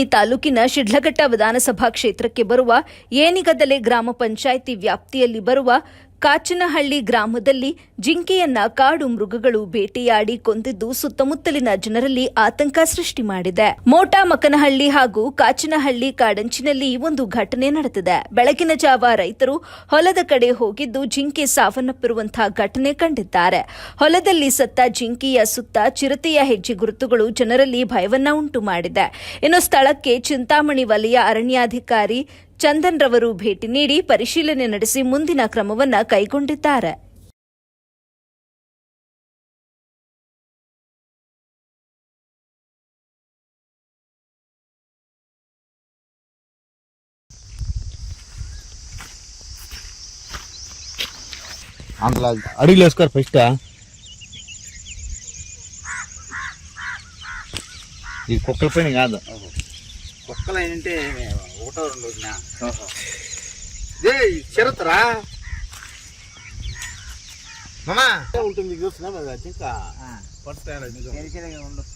ಚಿಂತಾಮಣಿ ತಾಲೂಕಿನ ಶಿಡ್ಲಘಟ್ಟ ವಿಧಾನಸಭಾ ಕ್ಷೇತ್ರಕ್ಕೆ ಬರುವ ಏನಿಗದಲೆ ಗ್ರಾಮ ಪಂಚಾಯಿತಿ ವ್ಯಾಪ್ತಿಯಲ್ಲಿ ಬರುವ ಕಾಚನಹಳ್ಳಿ ಗ್ರಾಮದಲ್ಲಿ ಜಿಂಕೆಯನ್ನ ಕಾಡು ಮೃಗಗಳು ಬೇಟೆಯಾಡಿ ಕೊಂದಿದ್ದು ಸುತ್ತಮುತ್ತಲಿನ ಜನರಲ್ಲಿ ಆತಂಕ ಸೃಷ್ಟಿ ಮಾಡಿದೆ. ಮೋಟಾಮಕನಹಳ್ಳಿ ಹಾಗೂ ಕಾಚನಹಳ್ಳಿ ಕಾಡಂಚಿನಲ್ಲಿ ಒಂದು ಘಟನೆ ನಡೆದಿದೆ. ಬೆಳಗಿನ ಜಾವ ರೈತರು ಹೊಲದ ಕಡೆ ಹೋಗಿದ್ದು ಜಿಂಕೆ ಸಾವನ್ನಪ್ಪಿರುವಂತಹ ಘಟನೆ ಕಂಡಿದ್ದಾರೆ. ಹೊಲದಲ್ಲಿ ಸತ್ತ ಜಿಂಕೆಯ ಸುತ್ತ ಚಿರತೆಯ ಹೆಜ್ಜೆ ಗುರುತುಗಳು ಜನರಲ್ಲಿ ಭಯವನ್ನ ಉಂಟು ಮಾಡಿದೆ. ಇನ್ನು ಸ್ಥಳಕ್ಕೆ ಚಿಂತಾಮಣಿ ವಲಯ ಅರಣ್ಯಾಧಿಕಾರಿ ಚಂದನ್ ರವರು ಭೇಟಿ ನೀಡಿ ಪರಿಶೀಲನೆ ನಡೆಸಿ ಮುಂದಿನ ಕ್ರಮವನ್ನು ಕೈಗೊಂಡಿದ್ದಾರೆ. అడిగిలేసుకోరు ఫస్ట్ ఈ కుక్కల పైన కాదు కుక్కలు ఏంటంటే ఒకటో రెండు వచ్చినా చిరతరా మామా ఉంటుంది చూస్తున్నా ఇంకా పడతాయి ఉండదు.